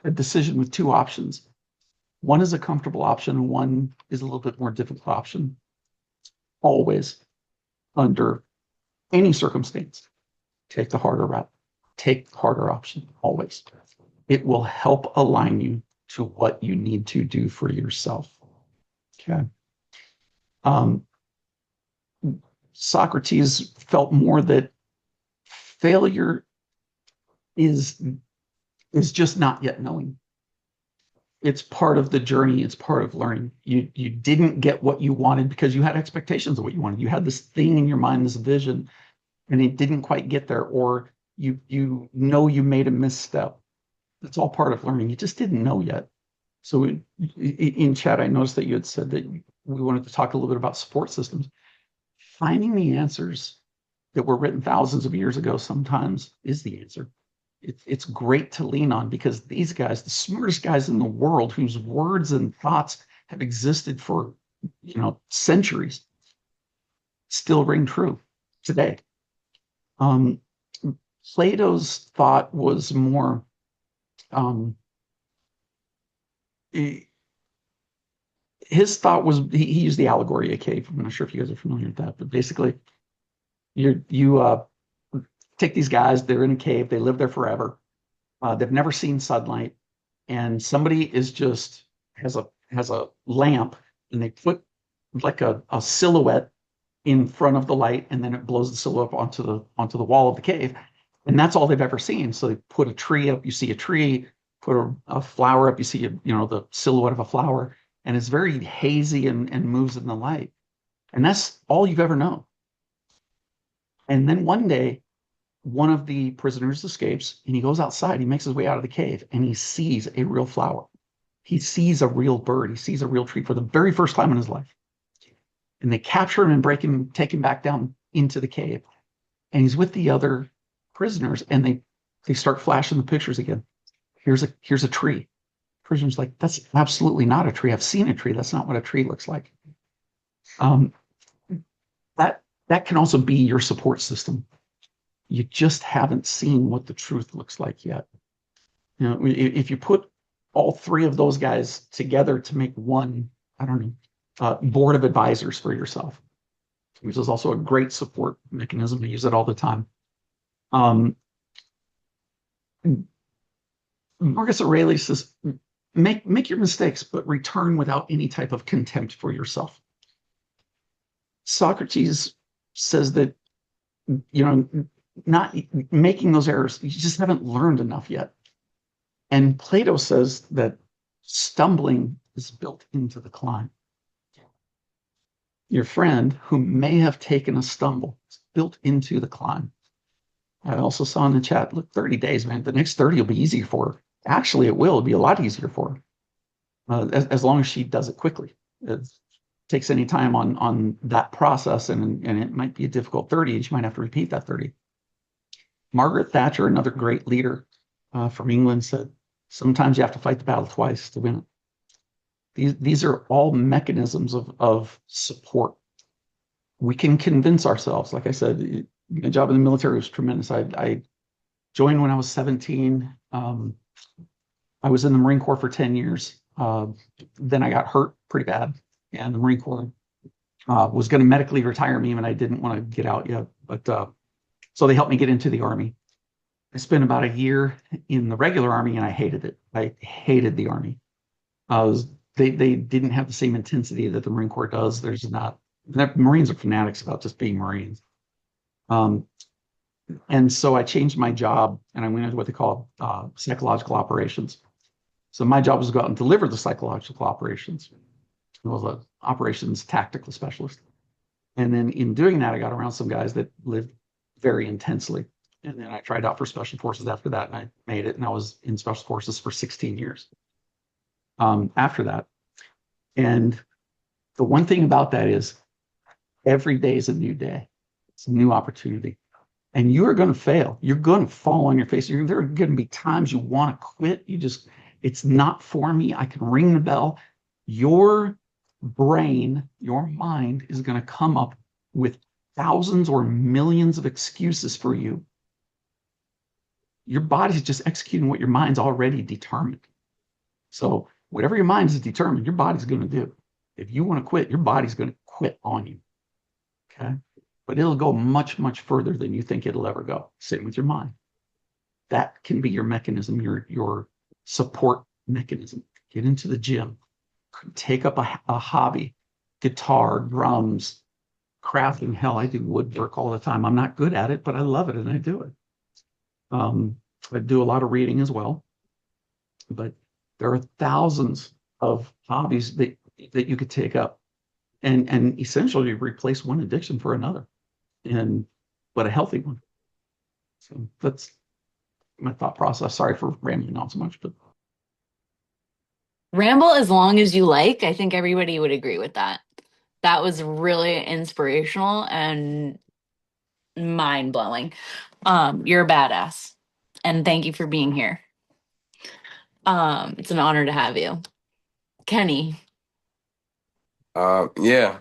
a decision with two options, one is a comfortable option, one is a little bit more difficult option. Always, under any circumstance, take the harder route, take the harder option, always. It will help align you to what you need to do for yourself. Okay. Socrates felt more that failure is just not yet knowing. It's part of the journey. It's part of learning. You didn't get what you wanted because you had expectations of what you wanted. You had this thing in your mind, this vision, and it didn't quite get there, or you know you made a misstep. That's all part of learning. You just didn't know yet. So in chat, I noticed that you had said that we wanted to talk a little bit about support systems. Finding the answers that were written thousands of years ago sometimes is the answer. It's great to lean on because these guys, the smartest guys in the world, whose words and thoughts have existed for centuries, still ring true today. Um, Plato's thought was more his thought was he used the allegory of a cave. I'm not sure if you guys are familiar with that, but basically you take these guys, they're in a cave, they live there forever. They've never seen sunlight, and somebody is just has a lamp, and they put like a silhouette in front of the light, and then it blows the silhouette onto the wall of the cave, and that's all they've ever seen. So they put a tree up, you see a tree, put a flower up, you see the silhouette of a flower, and it's very hazy and moves in the light, and that's all you've ever known. And then one day, one of the prisoners escapes, and he goes outside. He makes his way out of the cave, and he sees a real flower. He sees a real bird. He sees a real tree for the very first time in his life. And they capture him and take him back down into the cave. And he's with the other prisoners, and they start flashing the pictures again. Here's a tree. Prisoner's like, that's absolutely not a tree. I've seen a tree. That's not what a tree looks like. Um, that can also be your support system. You just haven't seen what the truth looks like yet. If you put all three of those guys together to make one, I don't know, board of advisors for yourself, which is also a great support mechanism. I use it all the time. Marcus Aurelius says, make your mistakes, but return without any type of contempt for yourself. Socrates says that, not making those errors, you just haven't learned enough yet. And Plato says that stumbling is built into the climb. Your friend who may have taken a stumble is built into the climb. I also saw in the chat, look, 30 days, man. The next 30 will be easier for her. Actually, it will. It'll be a lot easier for her, as long as she does it quickly. It takes any time on that process, and it might be a difficult 30, and she might have to repeat that 30. Margaret Thatcher, another great leader from England, said, sometimes you have to fight the battle twice to win it. These are all mechanisms of support. We can convince ourselves. Like I said, my job in the military was tremendous. I joined when I was 17. I was in the Marine Corps for 10 years. Then I got hurt pretty bad, and the Marine Corps was going to medically retire me, and I didn't want to get out yet. But so they helped me get into the Army. I spent about a year in the regular Army, and I hated it. I hated the Army. They didn't have the same intensity that the Marine Corps does. Marines are fanatics about just being Marines. And so I changed my job, and I went into what they call psychological operations. So my job was to go out and deliver the psychological operations. I was an operations tactical specialist. And then in doing that, I got around some guys that lived very intensely. And then I tried out for special forces after that, and I made it. And I was in special forces for 16 years after that. And the one thing about that is every day is a new day. It's a new opportunity. And you are going to fail. You're going to fall on your face. There are going to be times you want to quit. It's not for me. I can ring the bell. Your brain, your mind is going to come up with thousands or millions of excuses for you. Your body's just executing what your mind's already determined. So whatever your mind is determined, your body's going to do. If you want to quit, your body's going to quit on you. Okay? But it'll go much, much further than you think it'll ever go. Same with your mind. That can be your mechanism, your support mechanism. Get into the gym. Take up a hobby. Guitar, drums, crafting. Hell, I do woodwork all the time. I'm not good at it, but I love it, and I do it. I do a lot of reading as well. But there are thousands of hobbies that you could take up and essentially replace one addiction for another, but a healthy one. So that's my thought process. Sorry for rambling on so much, but Ramble as long as you like. I think everybody would agree with that. That was really inspirational and mind-blowing. You're a badass. And thank you for being here. It's an honor to have you. Kenny. Yeah,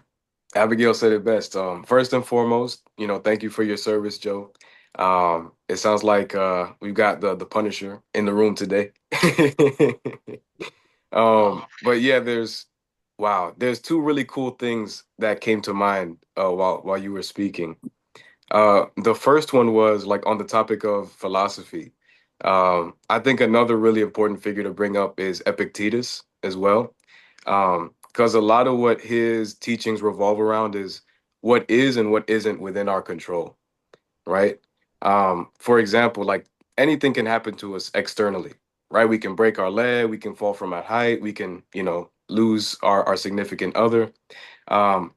Abigail said it best. First and foremost, thank you for your service, Joe. It sounds like we've got the Punisher in the room today. But yeah, there's two really cool things that came to mind while you were speaking. The first one was like on the topic of philosophy. I think another really important figure to bring up is Epictetus as well. Because a lot of what his teachings revolve around is what is and what isn't within our control, right? For example, like anything can happen to us externally, right? We can break our leg, we can fall from a height, we can, lose our significant other. Um,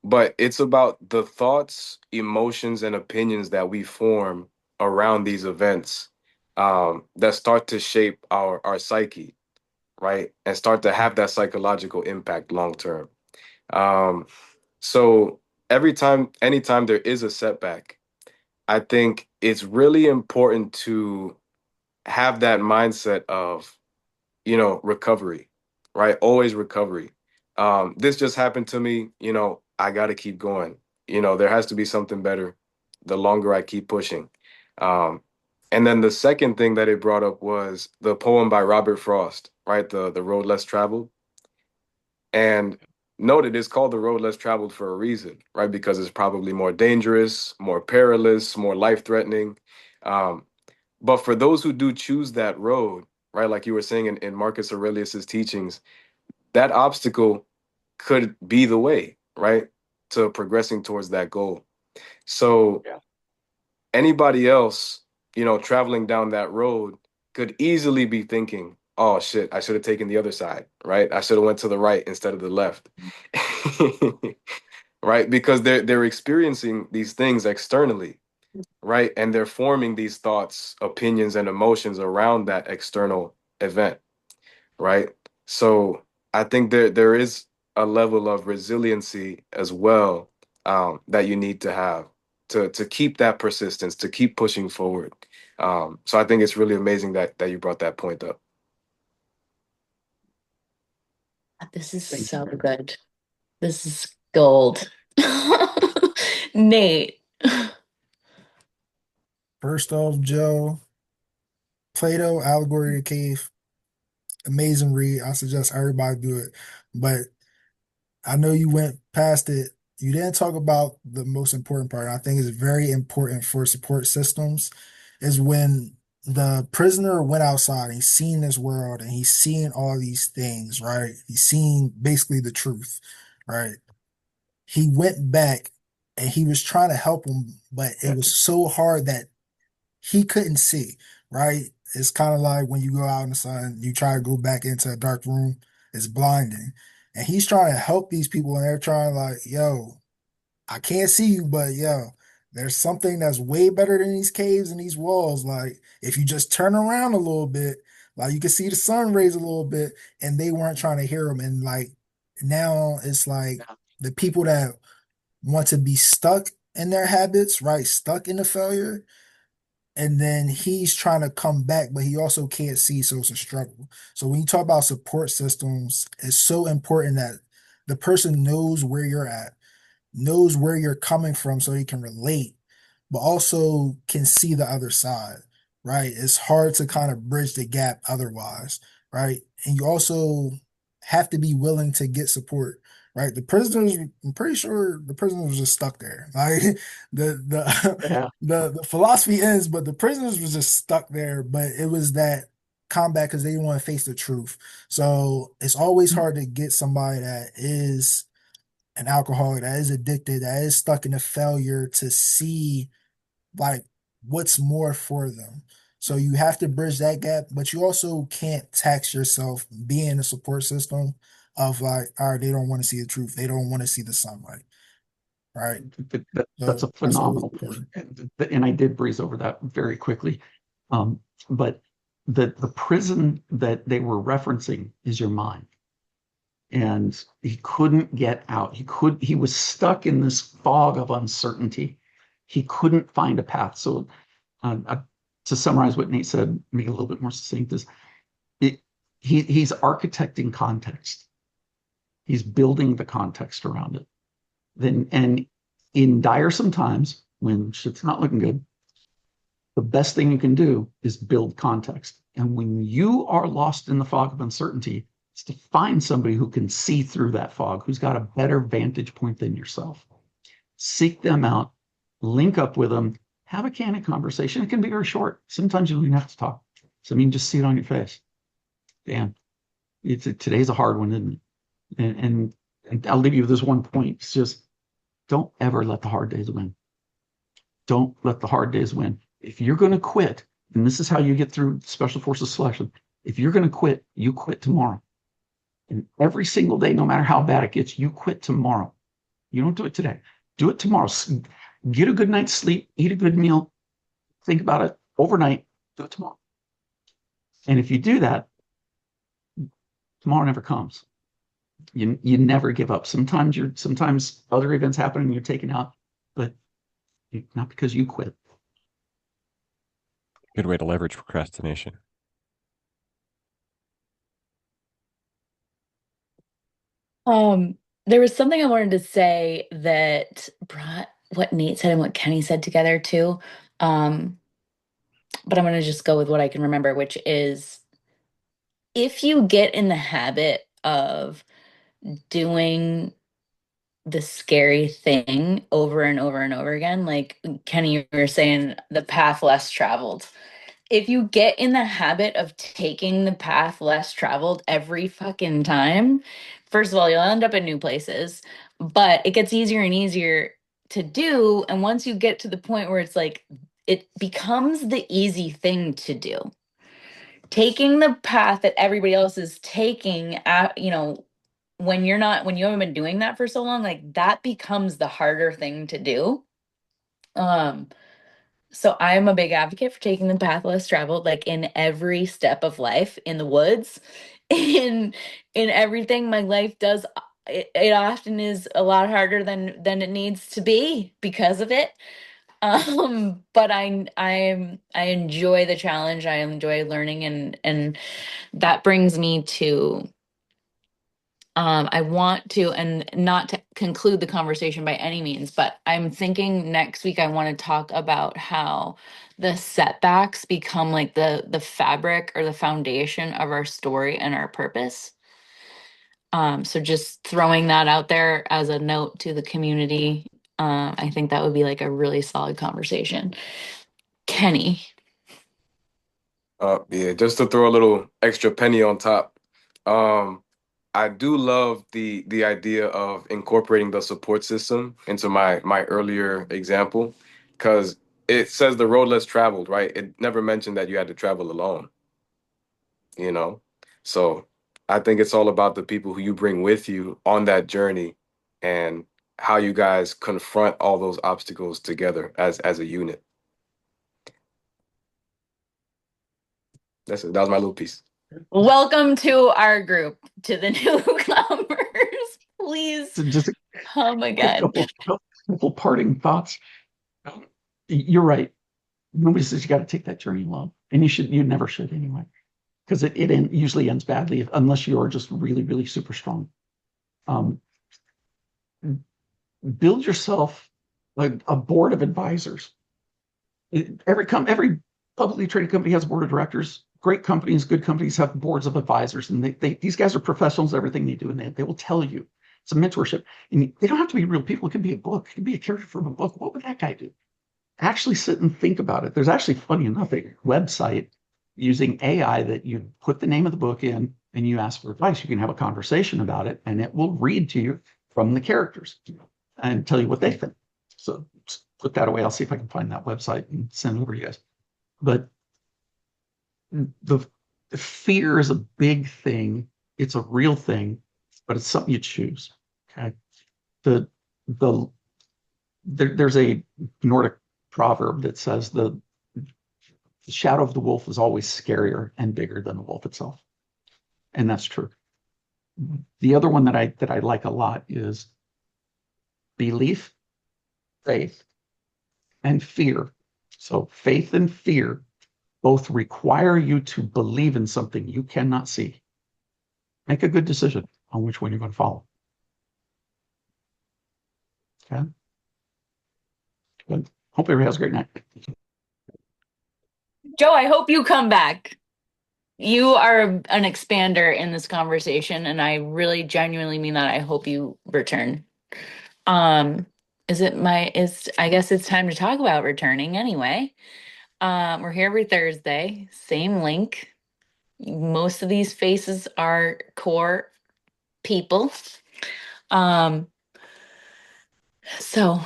but it's about the thoughts, emotions, and opinions that we form around these events that start to shape our psyche, right? And start to have that psychological impact long term. Um, so anytime there is a setback, I think it's really important to have that mindset of, recovery, right? Always recovery. This just happened to me, I got to keep going. There has to be something better the longer I keep pushing. Um, and then the second thing that it brought up was the poem by Robert Frost, right? The Road Less Traveled. And noted it's called the road less traveled for a reason, right? Because it's probably more dangerous, more perilous, more life-threatening. Um, but for those who do choose that road, right, like you were saying in Marcus Aurelius's teachings, that obstacle could be the way, right, to progressing towards that goal. So Yeah. anybody else, traveling down that road could easily be thinking, oh shit, I should have taken the other side, right? I should have went to the right instead of the left. Right? Because they're experiencing these things externally, right? And they're forming these thoughts, opinions, and emotions around that external event, right? So I think there is a level of resiliency as well, that you need to have to keep that persistence, to keep pushing forward. So I think it's really amazing that you brought that point up. This is Thank you so very much. good. This is gold. Nate. First off, Joe, Plato, Allegory of the Cave, amazing read. I suggest everybody do it. But I know you went past it. You didn't talk about the most important part. I think it's very important for support systems is when the prisoner went outside and he's seen this world and he's seeing all these things, right? He's seeing basically the truth, right? He went back and he was trying to help him, but it was so hard that he couldn't see, right? It's kind of like when you go out in the sun, you try to go back into a dark room, it's blinding. And he's trying to help these people, and they're trying like, yo, I can't see you, but yo, there's something that's way better than these caves and these walls. Like, if you just turn around a little bit, like you can see the sun rays a little bit, and they weren't trying to hear him. And like now it's like the people that want to be stuck in their habits, right? Stuck in the failure, and then he's trying to come back, but he also can't see, so it's a struggle. So when you talk about support systems, it's so important that the person knows where you're at, knows where you're coming from so he can relate, but also can see the other side, right? It's hard to kind of bridge the gap otherwise, right? And you also have to be willing to get support, right? The prisoners, I'm pretty sure the prisoners were just stuck there. Like the Yeah. the philosophy ends, but the prisoners was just stuck there. But it was that combat because they didn't want to face the truth. So it's always hard to get somebody that is an alcoholic, that is addicted, that is stuck in a failure to see like what's more for them. So you have to bridge that gap, but you also can't tax yourself being a support system of like, all right, they don't want to see the truth. They don't want to see the sunlight. Right. That's So a that's always phenomenal point. important. And I did breeze over that very quickly. But the prison that they were referencing is your mind. And he couldn't get out. He was stuck in this fog of uncertainty. He couldn't find a path. So to summarize what Nate said, make it a little bit more succinct, is it, he's architecting context. He's building the context around it. Then, and in diresome times, when shit's not looking good, the best thing you can do is build context. And when you are lost in the fog of uncertainty, it's to find somebody who can see through that fog, who's got a better vantage point than yourself. Seek them out, link up with them, have a candid conversation. It can be very short. Sometimes you don't even have to talk. So I mean, just see it on your face. Damn, today's a hard one, isn't it? And I'll leave you with this one point. It's just don't ever let the hard days win. Don't let the hard days win. If you're going to quit, and this is how you get through Special Forces selection, if you're going to quit, you quit tomorrow. And every single day, no matter how bad it gets, you quit tomorrow. You don't do it today. Do it tomorrow. Get a good night's sleep, eat a good meal, think about it overnight, do it tomorrow. And if you do that, tomorrow never comes. You never give up. Sometimes other events happen and you're taken out, but not because you quit. Good way to leverage procrastination. There was something I wanted to say that brought what Nate said and what Kenny said together too. But I'm going to just go with what I can remember, which is if you get in the habit of doing the scary thing over and over and over again, like Kenny, you were saying, the path less traveled. If you get in the habit of taking the path less traveled every fucking time, first of all, you'll end up in new places, but it gets easier and easier to do. And once you get to the point where it's like, it becomes the easy thing to do. Taking the path that everybody else is taking, when you haven't been doing that for so long, like that becomes the harder thing to do. Um, so I am a big advocate for taking the path less traveled, like in every step of life, in the woods, in everything. My life does it often is a lot harder than it needs to be because of it. But I enjoy the challenge. I enjoy learning, and that brings me to I want to, and not to conclude the conversation by any means, but I'm thinking next week I want to talk about how the setbacks become like the fabric or the foundation of our story and our purpose. So just throwing that out there as a note to the community. I think that would be like a really solid conversation. Kenny. Yeah, just to throw a little extra penny on top. Um, I do love the idea of incorporating the support system into my earlier example, because it says the road less traveled, right? It never mentioned that you had to travel alone, you know? So I think it's all about the people who you bring with you on that journey and how you guys confront all those obstacles together as a unit. That's it. That was my little piece. Welcome to our group, to the newcomers. Please So just come a again. couple parting thoughts. You're right. Nobody says you got to take that journey alone, and you never should anyway, because it usually ends badly unless you are just really, really super strong. Um, Build yourself like a board of advisors. Every publicly traded company has a board of directors. Great companies, good companies have boards of advisors, and these guys are professionals at everything they do, and they will tell you. It's a mentorship, and they don't have to be real people. It can be a book. It can be a character from a book. What would that guy do? Actually sit and think about it. There's actually, funny enough, a website using AI that you put the name of the book in and you ask for advice. You can have a conversation about it, and it will read to you from the characters and tell you what they think. So put that away. I'll see if I can find that website and send it over to you guys. But the fear is a big thing. It's a real thing, but it's something you choose. Okay. There's a Nordic proverb that says the shadow of the wolf is always scarier and bigger than the wolf itself. And that's true. The other one that I like a lot is belief, faith, and fear. So faith and fear both require you to believe in something you cannot see. Make a good decision on which one you're going to follow. Okay? Good. Hope everybody has a great night. Joe, I hope you come back. You are an expander in this conversation, and I really genuinely mean that. I hope you return. Um, I guess it's time to talk about returning anyway. We're here every Thursday, same link. Most of these faces are core people. Um, so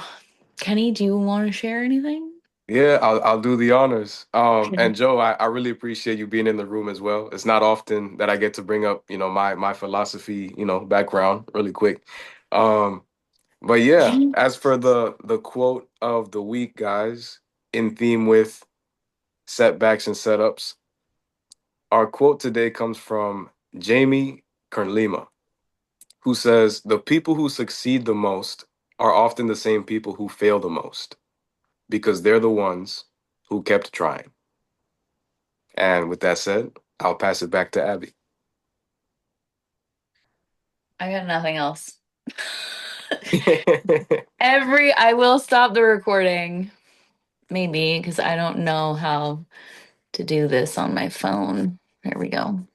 Kenny, do you want to share anything? Yeah, I'll do the honors. Okay. And Joe, I really appreciate you being in the room as well. It's not often that I get to bring up, my philosophy, background really quick. Um, but yeah, as for the quote of the week, guys, in theme with setbacks and setups, our quote today comes from Jamie Kernlima, who says, "The people who succeed the most are often the same people who fail the most because they're the ones who kept trying." And with that said, I'll pass it back to Abby. I got nothing else. I will stop the recording, maybe, because I don't know how to do this on my phone. There we go.